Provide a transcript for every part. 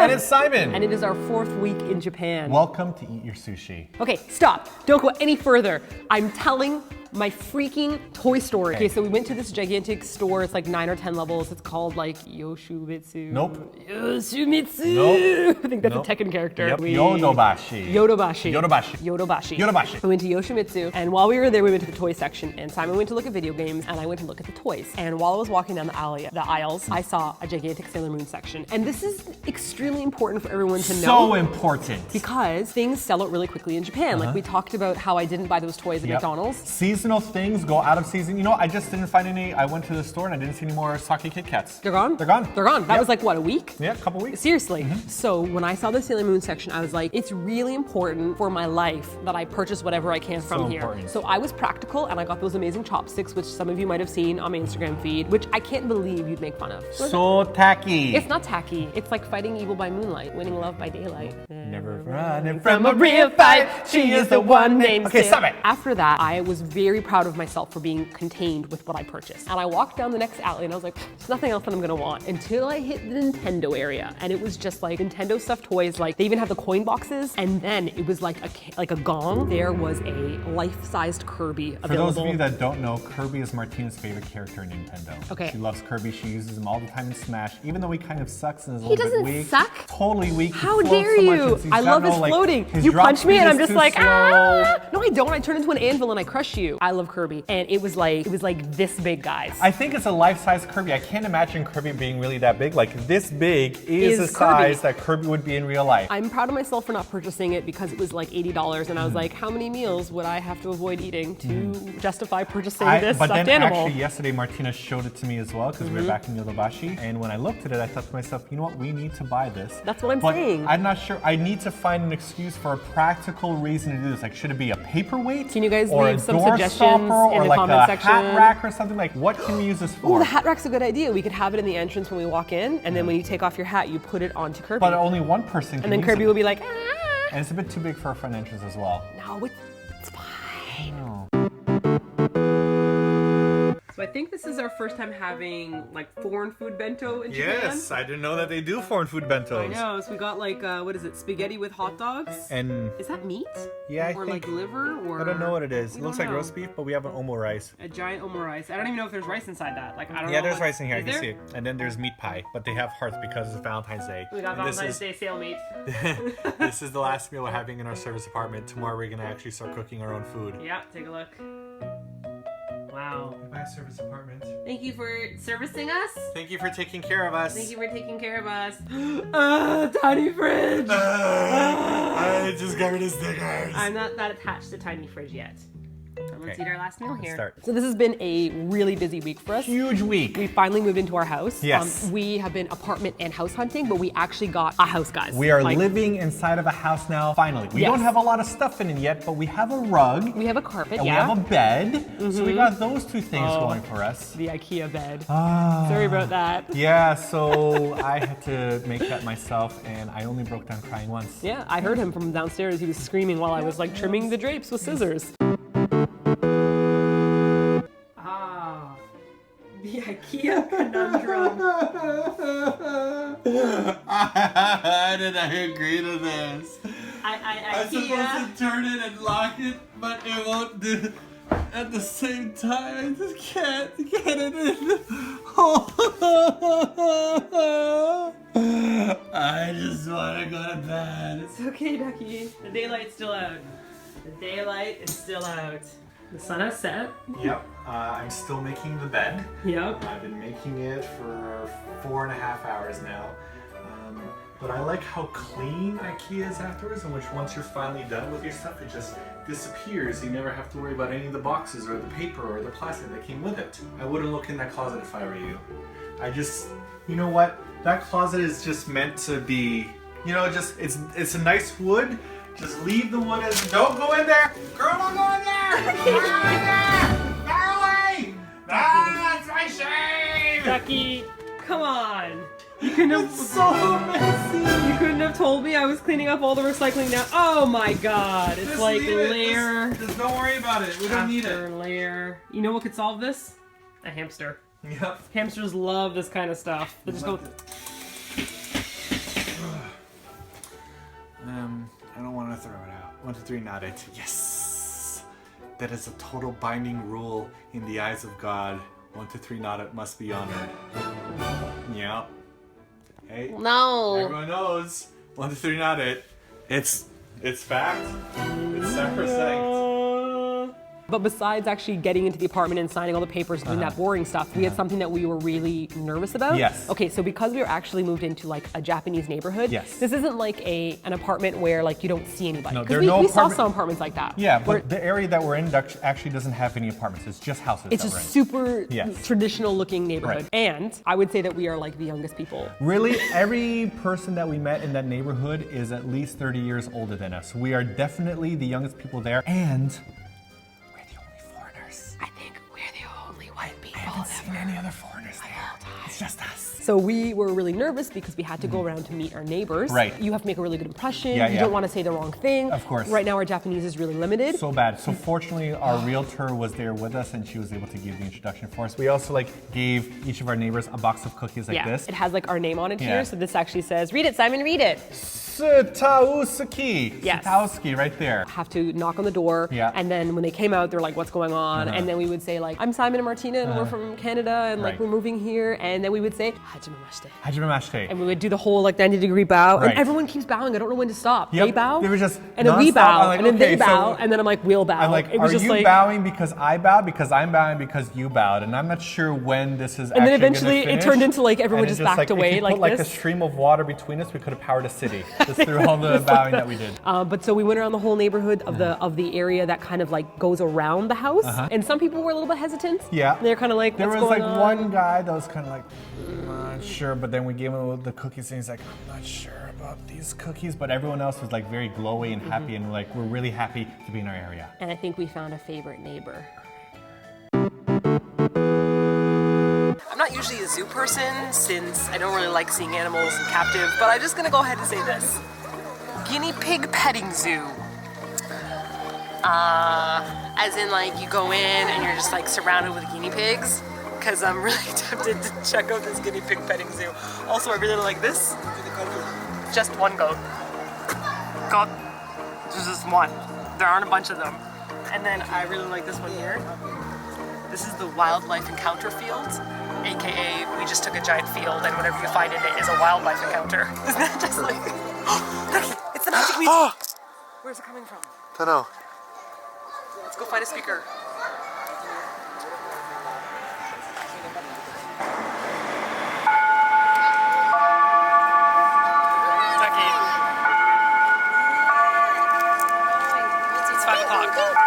And it's Simon. And it is our 4th week in Japan. Welcome to Eat Your Sushi. Okay, stop. Don't go any further. I'm telling my freaking toy story. Okay, so we went to this gigantic store. It's like 9 or 10 levels. It's called like Yoshimitsu. Nope. Yoshimitsu. Nope. I think that's Nope. a Tekken character. Yep. Yodobashi. Yodobashi. Yodobashi. Yodobashi. Yodobashi. We went to Yoshimitsu, and while we were there, we went to the toy section, and Simon went to look at video games, and I went to look at the toys. And while I was walking down the aisles, I saw a gigantic Sailor Moon section. And this is extremely important for everyone to know. So important. Because things sell out really quickly in Japan. Like we talked about how I didn't buy those toys at McDonald's. Seasonal things go out of season. You know, I just didn't find any. I went to the store and I didn't see any more Sake Kit Kats. They're gone? They're gone. They're gone. That was like, what, a week? Yeah, a couple weeks. Seriously. So when I saw the Sailor Moon section, I was like, it's really important for my life that I purchase whatever I can from here. Important. So I was practical and I got those amazing chopsticks, which some of you might have seen on my Instagram feed, which I can't believe you'd make fun of. So tacky. It's not tacky. It's like fighting evil by moonlight, winning love by daylight. Never running from a real fight. She is the one named. Okay, stop it. After that, I was very proud of myself for being contained with what I purchased. And I walked down the next alley and I was like, there's nothing else that I'm gonna want until I hit the Nintendo area. And it was just like Nintendo stuffed toys. Like they even have the coin boxes. And then it was like a gong. There was a life-sized Kirby available. For those of you that don't know, Kirby is Martina's favorite character in Nintendo. Okay. She loves Kirby. She uses him all the time in Smash. Even though he kind of sucks and is a He little bit weak. doesn't suck. Totally weak. How dare you? I love his floating. You punch me and I'm just like, ah! No, I don't. I turn into an anvil and I crush you. I love Kirby. And it was like this big, guys. I think it's a life-size Kirby. I can't imagine Kirby being really that big. Like this big is the Kirby. size that Kirby would be in real life. I'm proud of myself for not purchasing it because it was like $80 and I was like, how many meals would I have to avoid eating to justify purchasing this but stuffed then animal? actually yesterday Martina showed it to me as well because we were back in Yodobashi, and when I looked at it I thought to myself, you know what, we need to buy this. That's what I'm but saying. I'm not sure. I need to find an excuse for a practical reason to do this. Like, should it be a paperweight? Can you guys or leave a some door suggestions stopper, in or the like comment a section? hat rack or something? Like, what can we use this for? Oh, the hat rack's a good idea. We could have it in the entrance when we walk in, and then when you take off your hat, you put it onto Kirby. But only one person can and then use Kirby it. will be like, ah. And it's a bit too big for a front entrance as well. No, it's fine. Oh. So I think this is our first time having like foreign food bento in Japan. Yes, I didn't know that they do foreign food bentos. I know. So we got like what is it? Spaghetti with hot dogs. And Is that meat? yeah, I or think, like liver? Or I don't know what it is. We It looks don't like know. roast beef, but we have an omo rice. A giant omo rice. I don't even know if there's rice inside that. Like I don't know. Yeah, there's what- rice in here. I Is can there? see it. And then there's meat pie, but they have hearts because it's Valentine's Day. We got And this Valentine's is- Day sale meat. This is the last meal we're having in our service apartment. Tomorrow we're gonna actually start cooking our own food. Yeah, take a look. Wow. My service apartment. Thank you for servicing us. Thank you for taking care of us. Thank you for taking care of us. Tiny fridge. I just got rid of stickers. I'm not that attached to tiny fridge yet. Let's Okay. eat our last meal here. Start. So this has been a really busy week for us. Huge week. We finally moved into our house. Yes. We have been apartment and house hunting, but we actually got a house, guys. We are Like, living inside of a house now, finally. We Yes. don't have a lot of stuff in it yet, but we have a rug. We have a carpet, And yeah. we have a bed. So we got those two things going for us. The IKEA bed. Ah. Sorry about that. Yeah, so I had to make that myself, and I only broke down crying once. Yeah, I heard him from downstairs. He was screaming while I was like trimming the drapes with scissors. Ah, the IKEA conundrum. How did I agree to this? IKEA. supposed to turn it and lock it, but it won't do. At the same time, I just can't get it in. I just want to go to bed. It's okay, Ducky. The daylight's still out. The daylight is still out. The sun has set. Yep, I'm still making the bed. Yep. I've been making it for 4.5 hours now. But I like how clean IKEA is afterwards, and which once you're finally done with your stuff, it just disappears. You never have to worry about any of the boxes or the paper or the plastic that came with it. I wouldn't look in that closet if I were you. You know what? That closet is just meant to be, it's a nice wood. Just leave the wood as, don't go in there! Girl, don't go in there! Don't go in there! Far away! That's my shame! Ducky, come on. You couldn't have. It's so messy! You couldn't have told me I was cleaning up all the recycling now. Oh my god! It's Just like leave it. layer Just don't worry about it. We don't need after it. layer. You know what could solve this? A hamster. Yep. Hamsters love this kind of stuff. They just go. I don't want to throw it out. 1, 2, 3, not it. Yes! That is a total binding rule in the eyes of God. 1, 2, 3, not it must be honored. Yep. Hey. No. Everyone knows. 1, 2, 3, not it. It's fact. It's sacrosanct. But besides actually getting into the apartment and signing all the papers, doing that boring stuff, we had something that we were really nervous about. Yes. Okay, so because we were actually moved into like a Japanese neighborhood, Yes. this isn't like an apartment where like you don't see anybody. No, 'Cause there are we, no we saw apartment- some apartments like that. Yeah, where but the area that we're in actually doesn't have any apartments. It's just houses. it's a that we're in. super Yes. traditional looking neighborhood. Right. And I would say that we are like the youngest people. Really, every person that we met in that neighborhood is at least 30 years older than us. We are definitely the youngest people there, and we're the only foreigners. I think we're the only white people I haven't seen any other foreigners there. It's just us. So we were really nervous because we had to go around to meet our neighbors. Right. You have to make a really good impression. Yeah, you yeah. don't want to say the wrong thing. Of course. Right now our Japanese is really limited. So bad. So fortunately, our realtor was there with us, and she was able to give the introduction for us. We also gave each of our neighbors a box of cookies like yeah, this. it has like our name on it Yeah. here. So this actually says, read it, Simon, read it. Sitausuki. Yes. Sitausuki, right there. Have to knock on the door. Yeah. And then when they came out, they're like, what's going on? And then we would say like, I'm Simon and Martina and we're from Canada and like Right. we're moving here. And then we would say, hajimemashite. Hajimemashite. And we would do the whole like 90-degree bow. Right. And everyone keeps bowing. I don't know when to stop. Yep. They bow. They were just and then we nonstop. bow. I'm like, and then they okay, so- bow. And then I'm like, we'll bow. I'm like, it was are just you like, bowing because I bowed? Because I'm bowing because you bowed, and I'm not sure when this is. And then actually eventually gonna it finish. turned into, like, everyone And just it backed if away you like put, like this. a stream of water between us, we could have powered a city just through all the bowing that we did. But so we went around the whole neighborhood of the area that kind of like goes around the house. And some people were a little bit hesitant. Yeah. They're kind of like, There what's was going like on? one guy that was kind of like, I'm not sure, but then we gave him the cookies and he's like, I'm not sure about these cookies, but everyone else was like very glowy and happy, and like, we're really happy to be in our area. And I think we found a favorite neighbor. I'm not usually a zoo person since I don't really like seeing animals in captive, but I'm just gonna go ahead and say this. Guinea pig petting zoo. As in like you go in and you're just like surrounded with guinea pigs. Cause I'm really tempted to check out this guinea pig petting zoo. Also, I really like this. Just one goat. Goat. There's just one. There aren't a bunch of them. And then I really like this one here. This is the wildlife encounter field, aka we just took a giant field and whatever you find in it is a wildlife encounter. Isn't that just like? It's the magic music. Where's it coming from? Dunno. Let's go find a speaker. It's 5 o'clock.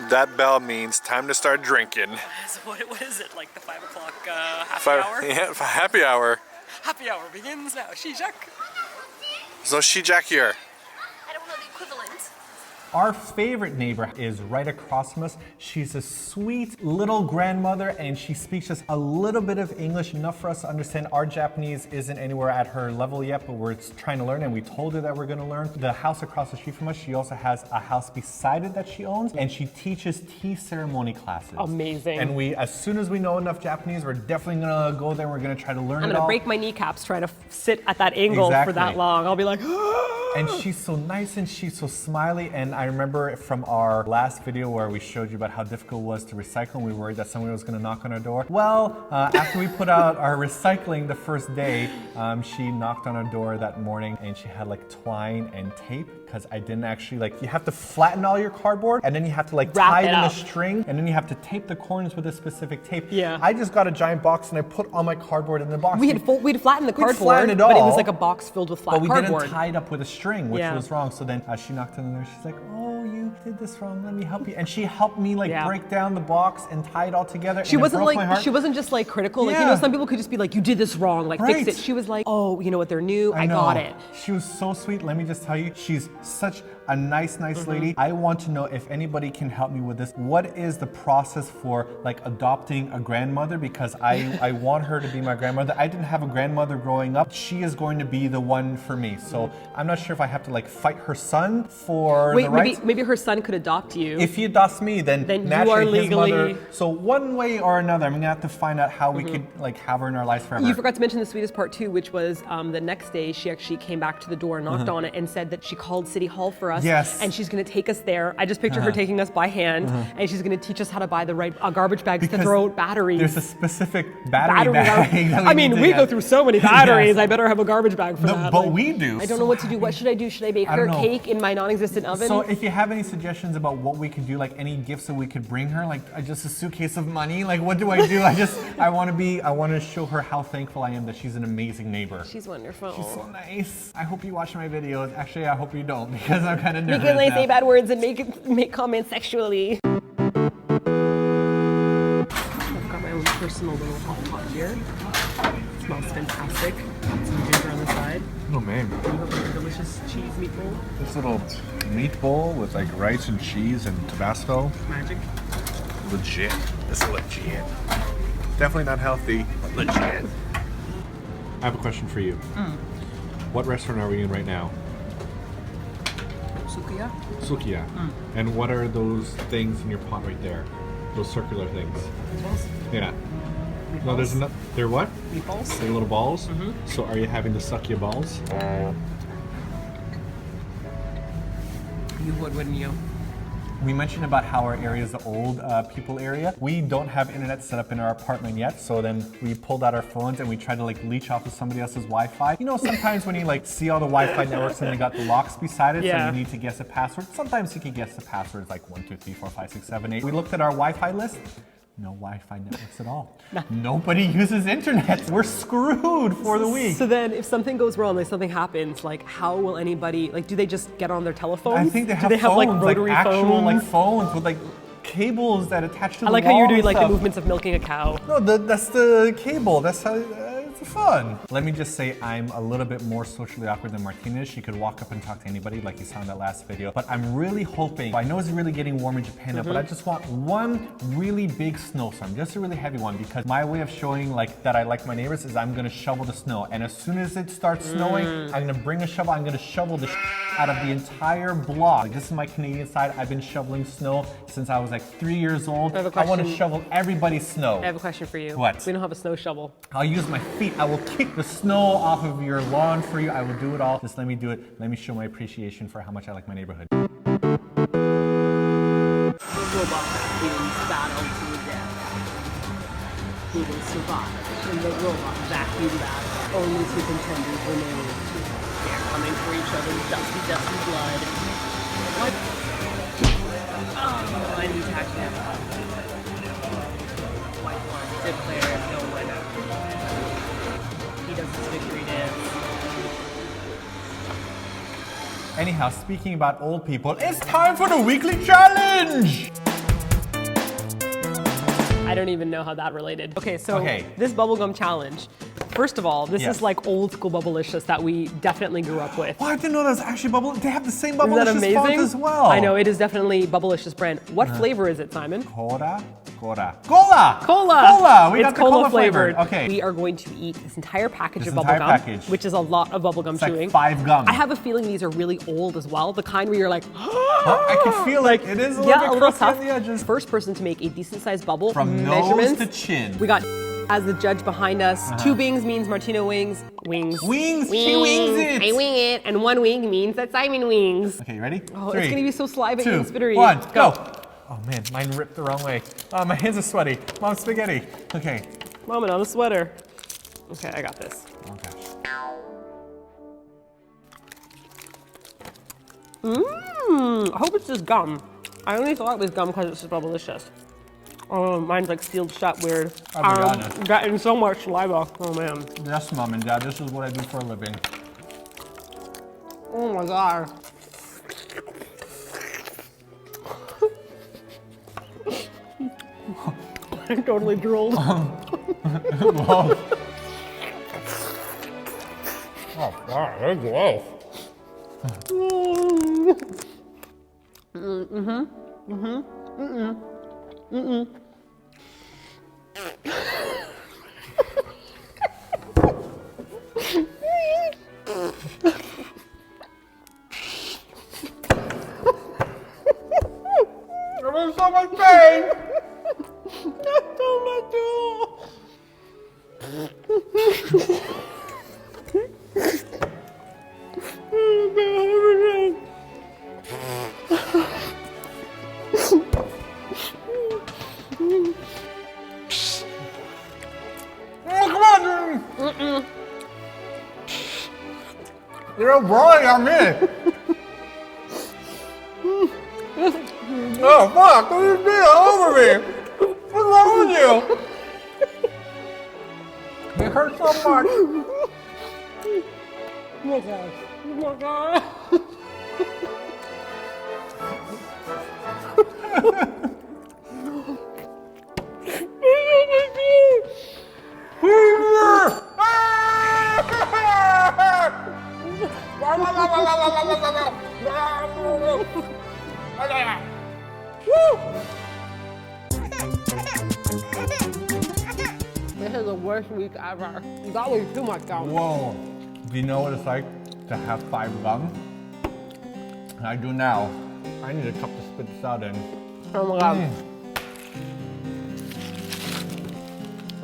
That bell means time to start drinking. So what is it? Like the 5 o'clock happy hour? Yeah, happy hour. Happy hour begins now. Shijak. There's no Shijak here. I don't know the equivalent. Our favorite neighbor is right across from us. She's a sweet little grandmother, and she speaks just a little bit of English, enough for us to understand. Our Japanese isn't anywhere at her level yet, but we're trying to learn, and we told her that we're going to learn. The house across the street from us, she also has a house beside it that she owns, and she teaches tea ceremony classes. Amazing. And as soon as we know enough Japanese, we're definitely going to go there. We're going to try to learn I'm it gonna all. break my kneecaps trying to sit at that angle for that Exactly. long. I'll be like, And she's so nice and she's so smiley. And I remember from our last video where we showed you about how difficult it was to recycle, and we were worried that someone was going to knock on our door. Well, after we put out our recycling the first day, she knocked on our door that morning, and she had like twine and tape, because I didn't actually you have to flatten all your cardboard, and then you have to Wrap tie it it in a up. string, and then you have to tape the corners with a specific tape. Yeah. I just got a giant box and I put all my cardboard in the box. we'd flattened the cardboard, flattened it but it was all, like a box filled with flat But we cardboard. didn't tie it up with a string, which Yeah. was wrong. So then she knocked on the door. She's like, "Oh, you did this wrong. Let me help you." And she helped me Yeah. break down the box and tie it all together. She and it wasn't broke my like heart. she wasn't just like critical. Like Yeah. some people could just be like, "You did this wrong. Like fix Right. it." She was like, "Oh, you know what? They're new. I know. got it." She was so sweet. Let me just tell you, she's such a nice lady. I want to know if anybody can help me with this. What is the process for like adopting a grandmother? Because I want her to be my grandmother. I didn't have a grandmother growing up. She is going to be the one for me. So I'm not sure if I have to like fight her son for the rights. Maybe her son could adopt you. If he adopts me, then you naturally are legally. his mother. So one way or another, I'm gonna have to find out how we could like have her in our lives forever. You forgot to mention the sweetest part too, which was the next day she actually came back to the door, knocked on it, and said that she called City Hall for us. Yes. And she's going to take us there. I just picture her taking us by hand, and she's going to teach us how to buy the right garbage bags to throw out batteries. There's a specific battery bag. That I mean, we go through so many batteries. Yes. I better have a garbage bag for that. But we do. I don't know what to do. What should I do? Should I bake I her don't know. cake in my non-existent oven? So if you have any suggestions about what we could do, like any gifts that we could bring her, like just a suitcase of money, like what do I do? I want to show her how thankful I am that she's an amazing neighbor. She's wonderful. She's so nice. I hope you watch my videos. Actually, I hope you don't because I'm kind of nervous Because I now. say bad words and make comments sexually. I've got my own personal little hot pot here. It smells fantastic. Got some ginger on the side. Oh man. You have like a delicious cheese meatball. This little meat bowl with like rice and cheese and Tabasco. Magic. Legit. This is legit. Definitely not healthy, but legit. I have a question for you. What restaurant are we in right now? Sukiya. Sukiya. And what are those things in your pot right there? Those circular things. Meatballs. Yeah. No, there's not. They're what? Meatballs. They're little balls. So are you having to suck your balls? You would, wouldn't you? We mentioned about how our area is the old people area. We don't have internet set up in our apartment yet, so then we pulled out our phones and we tried to like leech off of somebody else's Wi-Fi. You know, sometimes when you like see all the Wi-Fi networks and they got the locks beside it, so Yeah. you need to guess a password. Sometimes you can guess the passwords like 1, 2, 3, 4, 5, 6, 7, 8. We looked at our Wi-Fi list. No Wi-Fi networks at all. Nobody uses internet. We're screwed for the week. So then if something goes wrong, like something happens, like how will anybody, like do they just get on their telephones? I think they have do they have phones, like rotary like actual phones? like phones with like cables that attach to the I like wall how you're and doing like the stuff. movements of milking a cow. No, that's the cable. That's how it's fun. Let me just say I'm a little bit more socially awkward than Martina is. She could walk up and talk to anybody like you saw in that last video. But I'm really hoping, I know it's really getting warm in Japan now, but I just want one really big snowstorm, just a really heavy one, because my way of showing like that I like my neighbors is I'm gonna shovel the snow. And as soon as it starts snowing, I'm gonna bring a shovel, I'm gonna shovel the out of the entire block. Like, this is my Canadian side. I've been shoveling snow since I was like 3 years old. I have a I want to question. shovel everybody's snow. I have a question for you. What? We don't have a snow shovel. I'll use my feet. I will kick the snow off of your lawn for you. I will do it all. Just let me do it. Let me show my appreciation for how much I like my neighborhood. The robot vacuums battle to the death. Who will survive in the robot vacuum battle? Only two contenders remain. They're coming for each other's dusty blood. What? Oh, I need to hack that. White one declared no winner. He does his victory dance. Anyhow, speaking about old people, it's time for the weekly challenge! I don't even know how that related. Okay, so Okay. this bubblegum challenge. First of all, this Yes. is like old school Bubblicious that we definitely grew up with. Oh, I didn't know that was actually Bubble. They have the same Isn't that Bubblicious font amazing? as well. I know, it is definitely Bubblicious brand. What flavor is it, Simon? Cola? Cola. Cola! Cola! Cola! We It's got the cola flavored. Okay. We are going to eat this entire package This of entire bubblegum, package. which is a lot of bubblegum It's like chewing. 5 gum. I have a feeling these are really old as well. The kind where you're like, I can feel like it is a little bit crusty tough. on the edges. First person to make a decent sized bubble From nose measurements. to chin. We got as the judge behind us. 2 wings means Martino wings. Wings. Wings! She wings it! I wing it. And 1 wing means that Simon wings. Okay, you ready? Oh, 3, it's gonna be so saliva 2, and spittery. 1, go! Oh man, mine ripped the wrong way. Oh, my hands are sweaty. Mom, spaghetti. Okay. Mom, on the sweater. Okay, I got this. Oh gosh. I hope it's just gum. I only thought it was gum because it's just Bubblicious. Oh, mine's like sealed shut weird. Oh my goodness. Getting so much saliva. Oh man. Yes, Mom and Dad, this is what I do for a living. Oh my god. I totally drooled. Oh, God, that's gross. I'm in so much pain. That's so much Oh, come on! You're blowing on me! Oh, fuck! This is being all over me! What's wrong with you? It hurts so much. Oh my god. Oh my god. This is the worst week ever. That was too much gum. Whoa. Do you know what it's like to have 5 gum? I do now. I need a cup to spit this out in. Oh my god.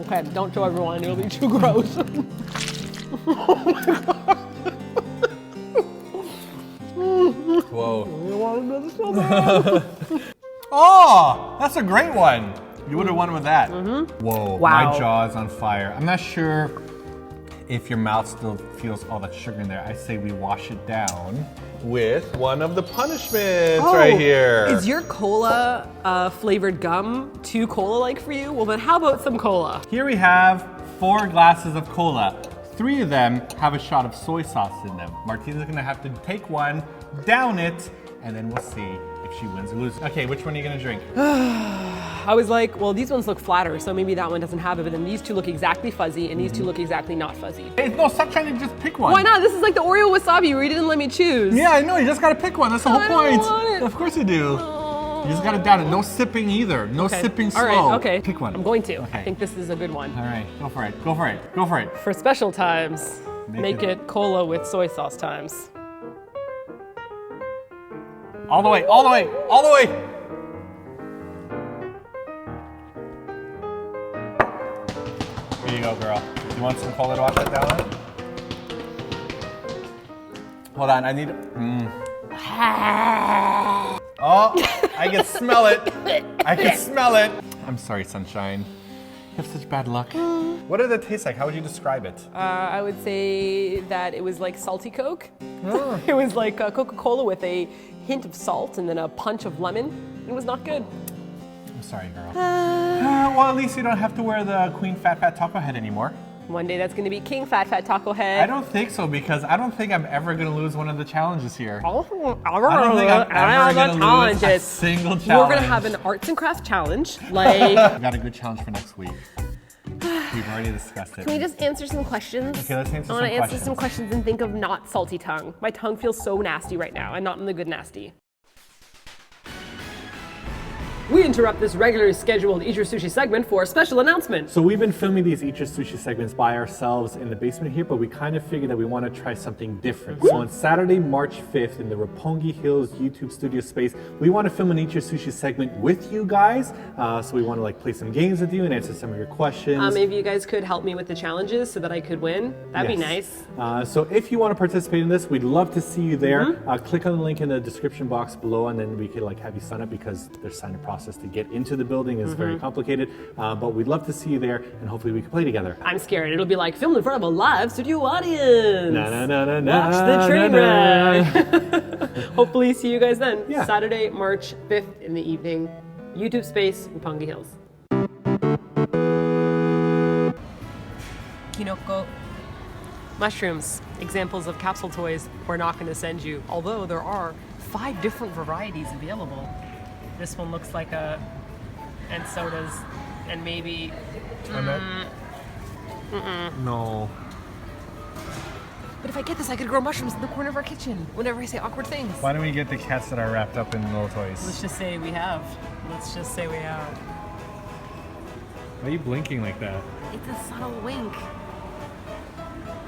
Okay, don't show everyone, it'll be too gross. Whoa. You want another so bad. Oh, that's a great one. You would have won with that. Whoa, Wow. my jaw is on fire. I'm not sure if your mouth still feels all that sugar in there. I say we wash it down with one of the punishments right here. Is your cola flavored gum too cola-like for you? Well then how about some cola? Here we have 4 glasses of cola. 3 of them have a shot of soy sauce in them. Martina's gonna have to take one, down it, and then we'll see if she wins or loses. Okay, which one are you gonna drink? I was like, well, these ones look flatter, so maybe that one doesn't have it, but then these two look exactly fuzzy, and these two look exactly not fuzzy. Hey, no, stop trying to just pick one. Why not? This is like the Oreo wasabi where you didn't let me choose. Yeah, I know, you just gotta pick one. That's the whole I don't point. want it. Of course you do. You just gotta down it. No sipping either. No Okay. sipping slow. All right, okay. Pick one. I'm going to. Okay. I think this is a good one. All right, go for it. Go for it. Go for it. For special times, make it cola with soy sauce times. All the way, all the way, all the way. Here you go, girl. You want some cola to wash that down with? Hold on, I need. Oh, I can smell it. I can smell it. I'm sorry, Sunshine. You have such bad luck. What did it taste like? How would you describe it? I would say that it was like salty Coke. It was like Coca-Cola with a hint of salt and then a punch of lemon. It was not good. I'm sorry, girl. Well, at least you don't have to wear the Queen Fat Fat Taco Head anymore. One day that's going to be King Fat Fat Taco Head. I don't think so, because I don't think I'm ever going to lose one of the challenges here. I don't think I'm ever gonna lose a single challenge. We're gonna have an arts and crafts challenge. Like, I got a good challenge for next week. We've already discussed it. can we just answer some questions? Okay, let's answer I want some to answer questions. some questions and think of not salty tongue. My tongue feels so nasty right now, and not in the good nasty. We interrupt this regularly scheduled Eat Your Sushi segment for a special announcement. So we've been filming these Eat Your Sushi segments by ourselves in the basement here, but we kind of figured that we want to try something different. So on Saturday, March 5th, in the Roppongi Hills YouTube studio space, we want to film an Eat Your Sushi segment with you guys. So we want to like play some games with you and answer some of your questions. Maybe you guys could help me with the challenges so that I could win. That'd be Yes. nice. So if you want to participate in this, we'd love to see you there. Click on the link in the description box below, and then we could like have you sign up, because there's sign up process to get into the building is very complicated. But we'd love to see you there, and hopefully we can play together. I'm scared. It'll be like filmed in front of a live studio audience. Na, na, na, na, na, Watch the train na, ride. Hopefully see you guys then. Yeah. Saturday, March 5th in the evening. YouTube space, Roppongi Hills. Kinoko. Mushrooms, examples of capsule toys we're not going to send you, although there are 5 different varieties available. This one looks like and sodas, and maybe, No. But if I get this, I could grow mushrooms in the corner of our kitchen whenever I say awkward things. Why don't we get the cats that are wrapped up in little toys? Let's just say we have. Let's just say we have. Why are you blinking like that? It's a subtle wink.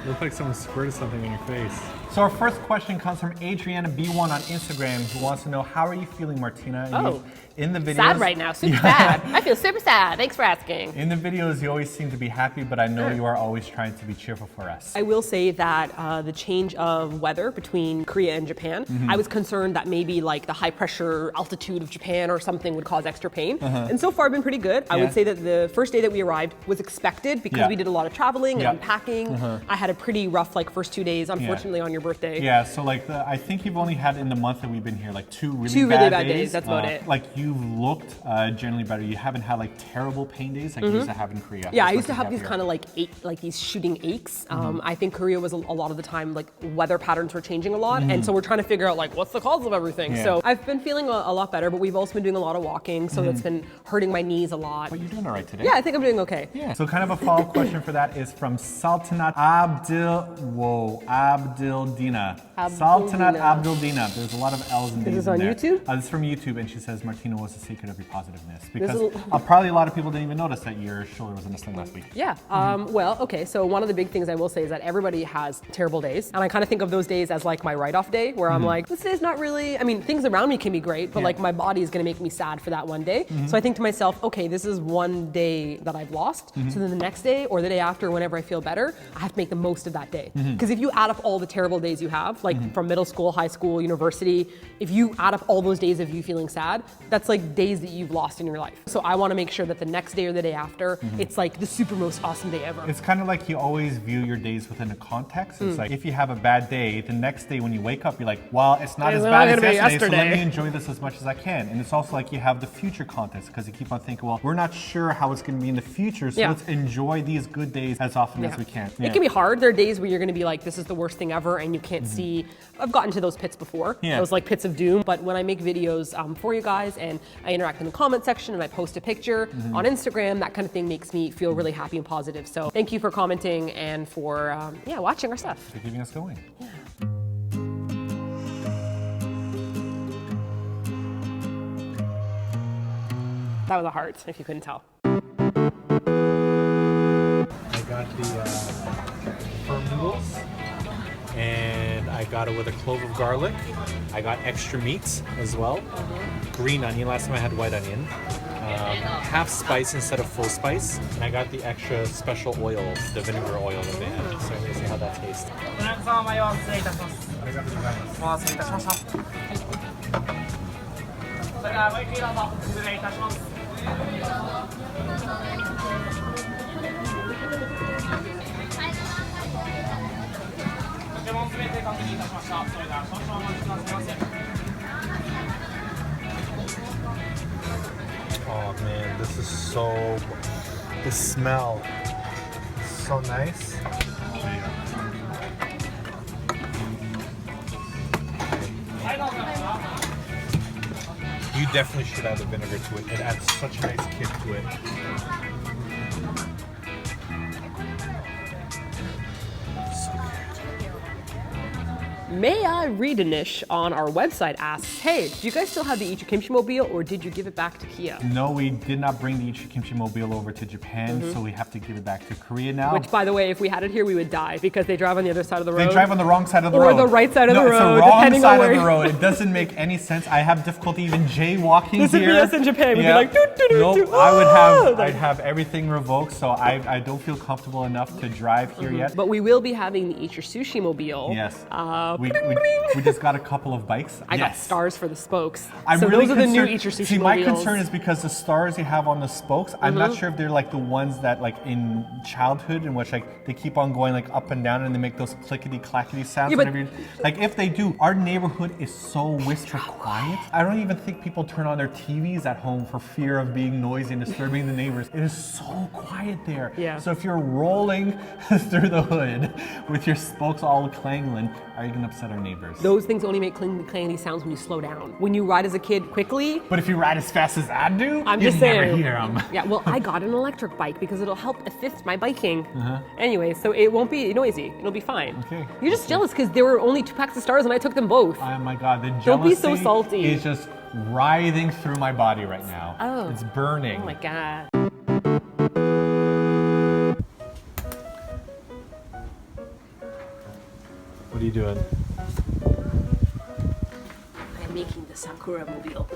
You look like someone squirted something in your face. So our first question comes from Adriana B1 on Instagram, who wants to know, how are you feeling, Martina? Oh. In the videos, Sad right now, super sad. I feel super sad. Thanks for asking. In the videos, you always seem to be happy, but I know you are always trying to be cheerful for us. I will say that the change of weather between Korea and Japan, I was concerned that maybe like the high pressure altitude of Japan or something would cause extra pain. And so far, I've been pretty good. I would say that the first day that we arrived was expected because we did a lot of traveling and unpacking. I had a pretty rough like first 2 days, unfortunately, on your birthday. Yeah, so like I think you've only had in the month that we've been here like two really Two bad really bad days, that's about it. Like you've looked generally better. You haven't had like terrible pain days like you used to have in Korea. Yeah, I used to have these kind of like these shooting aches. I think Korea was a lot of the time like weather patterns were changing a lot, and so we're trying to figure out like what's the cause of everything. So I've been feeling a lot better, but we've also been doing a lot of walking, so it's been hurting my knees a lot. But you're doing all right today. Yeah, I think I'm doing okay. Yeah. So kind of a follow-up question for that is from Saltanat Abdildina. Saltanat Abdildina. There's a lot of L's and D's Is this in on there. YouTube? This is from YouTube, and she says, Martina, what's the secret of your positiveness? Because probably a lot of people didn't even notice that your shoulder was in a sling last week. Yeah. Well, okay. So one of the big things I will say is that everybody has terrible days, and I kind of think of those days as like my write-off day, where I'm like, this day's not really. I mean, things around me can be great, but like my body is going to make me sad for that one day. So I think to myself, okay, this is one day that I've lost. So then the next day or the day after, whenever I feel better, I have to make the most of that day. Because if you add up all the terrible days you have, like from middle school, high school, university, if you add up all those days of you feeling sad, that's like days that you've lost in your life. So I want to make sure that the next day or the day after, it's like the super most awesome day ever. It's kind of like you always view your days within a context. It's like if you have a bad day, the next day when you wake up, you're like, well, it's not as bad as yesterday, so let me enjoy this as much as I can. And it's also like you have the future context because you keep on thinking, well, we're not sure how it's going to be in the future, so let's enjoy these good days as often as we can. It can be hard. There are days where you're going to be like, this is the worst thing ever, and you can't see. I've gotten to those pits before. Those like pits of doom. But when I make videos for you guys and I interact in the comment section and I post a picture on Instagram, that kind of thing makes me feel really happy and positive. So thank you for commenting and for watching our stuff. For keeping us going. Yeah. That was a heart, if you couldn't tell. I got the firm noodles, and I got it with a clove of garlic. I got extra meat as well. Green onion, last time I had white onion. Half spice instead of full spice. And I got the extra special oil, the vinegar oil that they have. So I'm gonna see how that tastes. Oh man, this is so, the smell is so nice. You definitely should add the vinegar to it. It adds such a nice kick to it. Maya Reedenish on our website asks, hey, do you guys still have the Eat Your Kimchi Mobile or did you give it back to Kia? No, we did not bring the Eat Your Kimchi Mobile over to Japan, so we have to give it back to Korea now. Which, by the way, if we had it here, we would die because they drive on the other side of the road. They drive on the wrong side of the or road. Or the right side of the road, it's the wrong depending side on where of the road. It doesn't make any sense. I have difficulty even jaywalking This here. would be us in Japan. We'd be like, doo, doo, doo, nope, doo. I'd have everything revoked, so I don't feel comfortable enough to drive here yet. But we will be having the Eat Your Sushi Mobile. Yes. We just got a couple of bikes. I got stars for the spokes. I'm so really those are the new concerned- Eat Your Sushi See, my mobiles. concern is because the stars you have on the spokes, I'm not sure if they're like the ones that like in childhood in which like they keep on going like up and down and they make those clickety clackety sounds. Yeah, but- whenever like if they do, our neighborhood is so whisper quiet. I don't even think people turn on their TVs at home for fear of being noisy and disturbing the neighbors. It is so quiet there. Yeah. So if you're rolling through the hood with your spokes all clangling, are you gonna upset our neighbors. Those things only make clangy sounds when you slow down. When you ride as a kid quickly, But if you ride as fast as I do, I'm you just never saying. hear them. Yeah, well, I got an electric bike because it'll help assist my biking. Uh-huh. Anyway, so it won't be noisy. It'll be fine. Okay. You're just jealous because there were only 2 packs of stars and I took them both. Oh my God, the jealousy Don't be so salty. is just writhing through my body right now. Oh. It's burning. Oh my God. What are you doing? I'm making the Sakura mobile.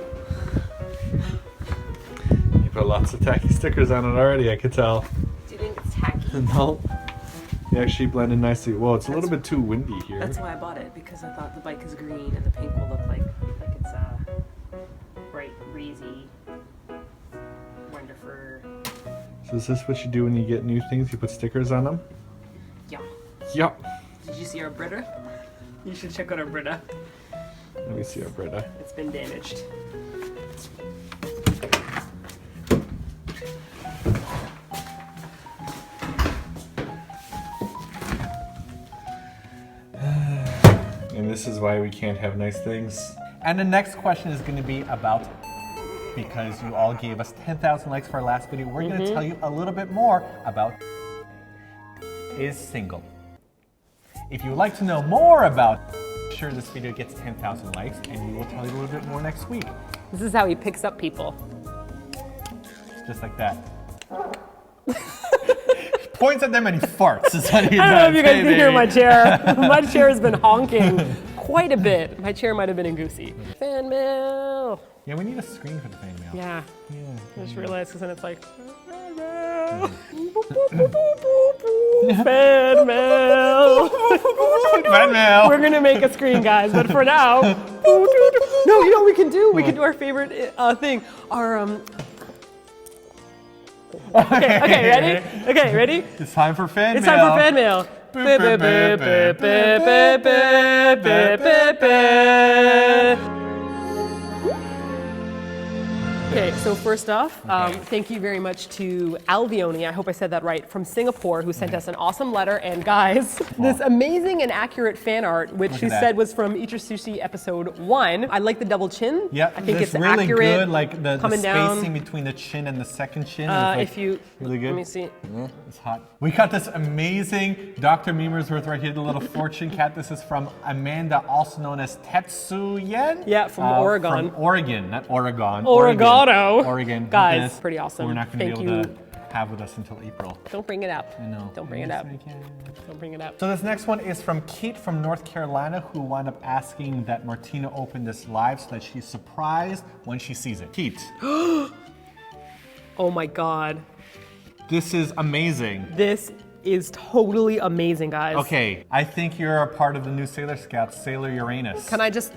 You put lots of tacky stickers on it already, I could tell. Do you think it's tacky? No. You actually blended nicely. Well, it's a little bit too windy here. That's why I bought it, because I thought the bike is green and the pink will look like it's bright, breezy, wonderful. So is this what you do when you get new things? You put stickers on them? Yeah. Yup. Did you see our Brita? You should check out our Brita. Let me see our Brita. It's been damaged. And this is why we can't have nice things. And the next question is going to be about, because you all gave us 10,000 likes for our last video, we're going to tell you a little bit more about is single. If you would like to know more about, sure this video gets 10,000 likes and we will tell you a little bit more next week. This is how he picks up people. Just like that. Points at them and he farts. Is what he does. I don't know if you guys Hey, can hear baby. my chair. My chair has been honking quite a bit. My chair might have been in goosey. Fan mail. Yeah, we need a screen for the fan mail. Yeah. Yeah. I just realized because then it's like fan mail. Fan mail. Fan mail. We're gonna make a screen, guys, but for now, no, you know what we can do? We can do our favorite thing. Our Okay, ready? Okay, ready? It's time for fan It's mail. time for fan mail. Okay, so first off, thank you very much to Alvioni, I hope I said that right, from Singapore, who sent us an awesome letter. And guys, this amazing and accurate fan art, which Look he at that. said was from Eat Your Sushi episode 1. I like the double chin. Yep, I think it's really accurate. good, like the coming spacing down. between the chin and the second chin. Is like If you, really good. let me see. It's hot. We got this amazing Dr. Memersworth right here, the little fortune cat. This is from Amanda, also known as Tetsuyen. Yeah, from Oregon. From Oregon, not Oregon. Oregano. Oregon. Look Guys, at this. pretty awesome. We're not going to Thank be able you. to have with us until April. Don't bring it up. I know. Don't bring it Yes, up. we can. Don't bring it up. So this next one is from Kate from North Carolina, who wound up asking that Martina open this live so that she's surprised when she sees it. Kate, Oh my God. this is amazing. This is totally amazing, guys. Okay, I think you're a part of the new Sailor Scouts, Sailor Uranus. Can I just...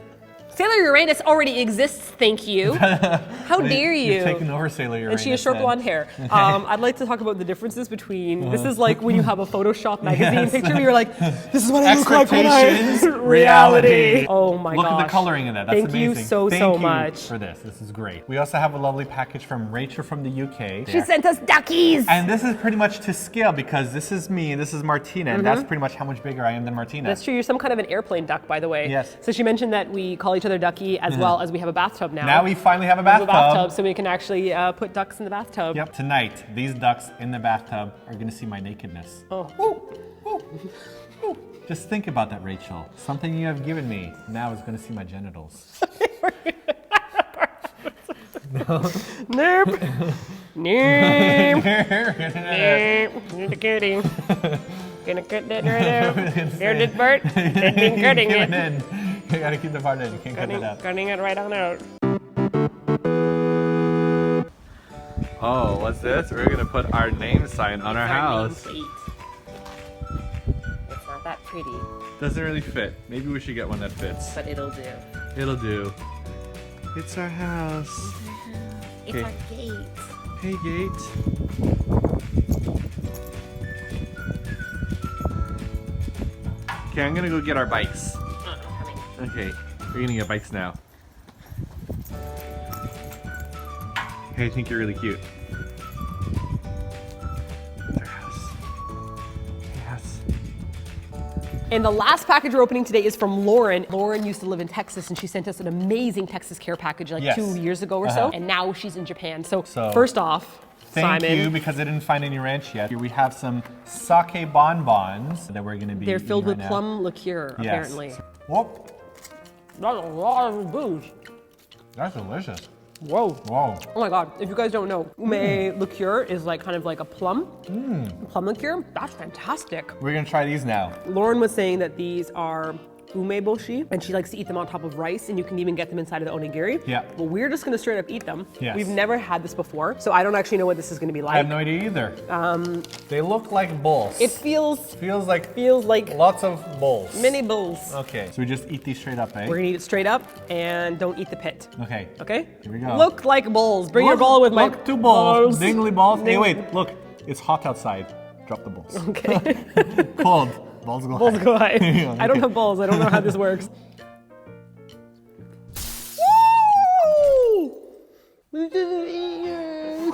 Sailor Uranus already exists, thank you. How dare you? You've taken over Sailor Uranus. And she has short then. blonde hair. I'd like to talk about the differences between, this is like when you have a Photoshop magazine Yes. picture, you're like, this is what I look like when Expectations, I... reality. Oh my Look gosh. at the coloring in that. That's Thank amazing. you so Thank you much. for this. This is great. We also have a lovely package from Rachel from the UK. She sent us duckies. And this is pretty much to scale because this is me and this is Martina, and that's pretty much how much bigger I am than Martina. That's true, you're some kind of an airplane duck, by the way. Yes. So she mentioned that we call each other ducky as well as we have a bathtub now. Now we finally have a We have bathtub. so we can actually put ducks in the bathtub. Yep. Tonight, these ducks in the bathtub are gonna see my nakedness. Oh. Just think about that, Rachel. Something you have given me now is gonna see my genitals. Nope. Nope. Nope. The cutie. Gonna cut that right out. Here's this part. I've been cutting Keep it. in. You gotta keep the part in. You can't cut it out. Cutting it right on out. Oh, what's this? We're gonna put our name sign on our house. It's not that pretty, Doesn't really fit. Maybe we should get one that fits. but it'll do. It'll do. It's our house. It's Okay. our gate. Hey, Gate. Okay, I'm gonna go get our bikes. Okay, we're gonna get bikes now. Hey, I think you're really cute. It's our house. Yes. And the last package we're opening today is from Lauren. Lauren used to live in Texas and she sent us an amazing Texas Care package like Yes. 2 years ago or so. And now she's in Japan. So first off, Thank Simon, you, because I didn't find any ranch yet. Here we have some sake bonbons that we're gonna be they're filled eating with right plum liqueur, now. apparently. Yes. Whoop. That's a lot of booze. That's delicious. Whoa. Whoa. Oh my God, if you guys don't know, ume liqueur is like kind of like a plum. Plum liqueur, that's fantastic. We're gonna try these now. Lauren was saying that these are umeboshi, and she likes to eat them on top of rice, and you can even get them inside of the onigiri. Yeah. But we're just gonna straight up eat them. Yes. We've never had this before, so I don't actually know what this is gonna be I like. have no idea either. They look like bowls. It feels feels like lots of bowls. mini bowls. Okay, so we just eat these straight up, eh? We're gonna eat it straight up, and don't eat the pit. Okay. Okay? Here we go. Look like bowls. Bring your ball with my Look, 2 balls. Dingly balls. Hey, wait, look. It's hot outside. Drop the balls. Okay. Cold. Balls go Balls high. go high. Yeah, I don't okay. have balls. I don't know how this works. Woo! This isn't eating.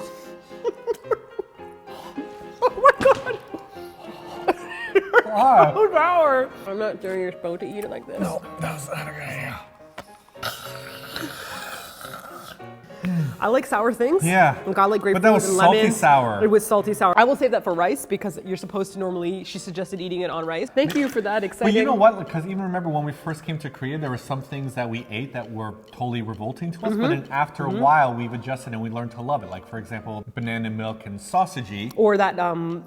Oh my God. Ah. So sour. I'm not sure you're supposed to eat it like this. No, that's not a good idea. I like sour things. Yeah. Like I like grapefruit But that was and salty lemon. sour. It was salty sour. I will save that for rice because you're supposed to normally, she suggested eating it on rice. Thank you for that. Exciting. But you know what? Because even remember when we first came to Korea, there were some things that we ate that were totally revolting to us. But then after a while, we've adjusted and we learned to love it. Like for example, banana milk and sausagey. Or that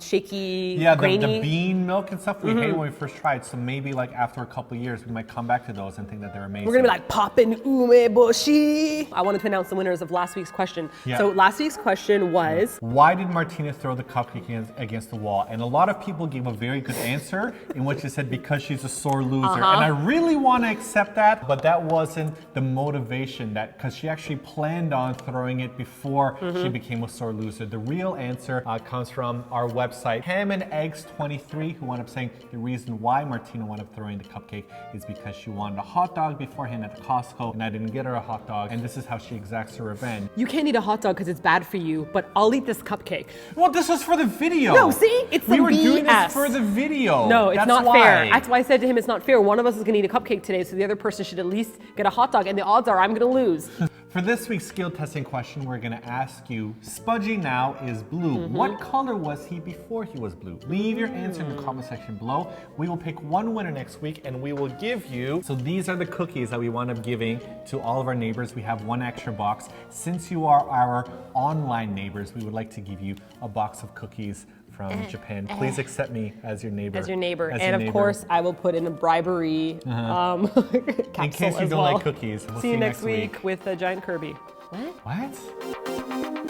shaky, Yeah, the grainy. bean milk and stuff we hated when we first tried. So maybe like after a couple of years, we might come back to those and think that they're amazing. We're gonna be like poppin' umeboshi. I wanted to announce the winners of last week's question. Yeah. So last week's question was, why did Martina throw the cupcake against the wall? And a lot of people gave a very good answer in which they said because she's a sore loser. And I really want to accept that, but that wasn't the motivation, that because she actually planned on throwing it before she became a sore loser. The real answer comes from our website, Ham and Eggs 23, who wound up saying the reason why Martina wound up throwing the cupcake is because she wanted a hot dog beforehand at Costco, and I didn't get her a hot dog, and this is how she exacts her revenge. you can't eat a hot dog because it's bad for you, but I'll eat this cupcake. Well, this was for the video. No, see? It's we some were doing BS. this for the video. No, it's That's not why. fair. That's why I said to him, it's not fair. One of us is gonna eat a cupcake today, so the other person should at least get a hot dog, and the odds are I'm gonna lose. For this week's skill testing question, we're going to ask you, Spudgy now is blue. What color was he before he was blue? Leave your answer in the comment section below. We will pick one winner next week and we will give you, so these are the cookies that we wound up giving to all of our neighbors. We have one extra box. Since you are our online neighbors, we would like to give you a box of cookies from Japan. Please accept me as your neighbor. As your neighbor. As And your of neighbor. course, I will put in a bribery capsule in case you as don't well. like cookies. We'll See you next week with a giant Kirby. What? What?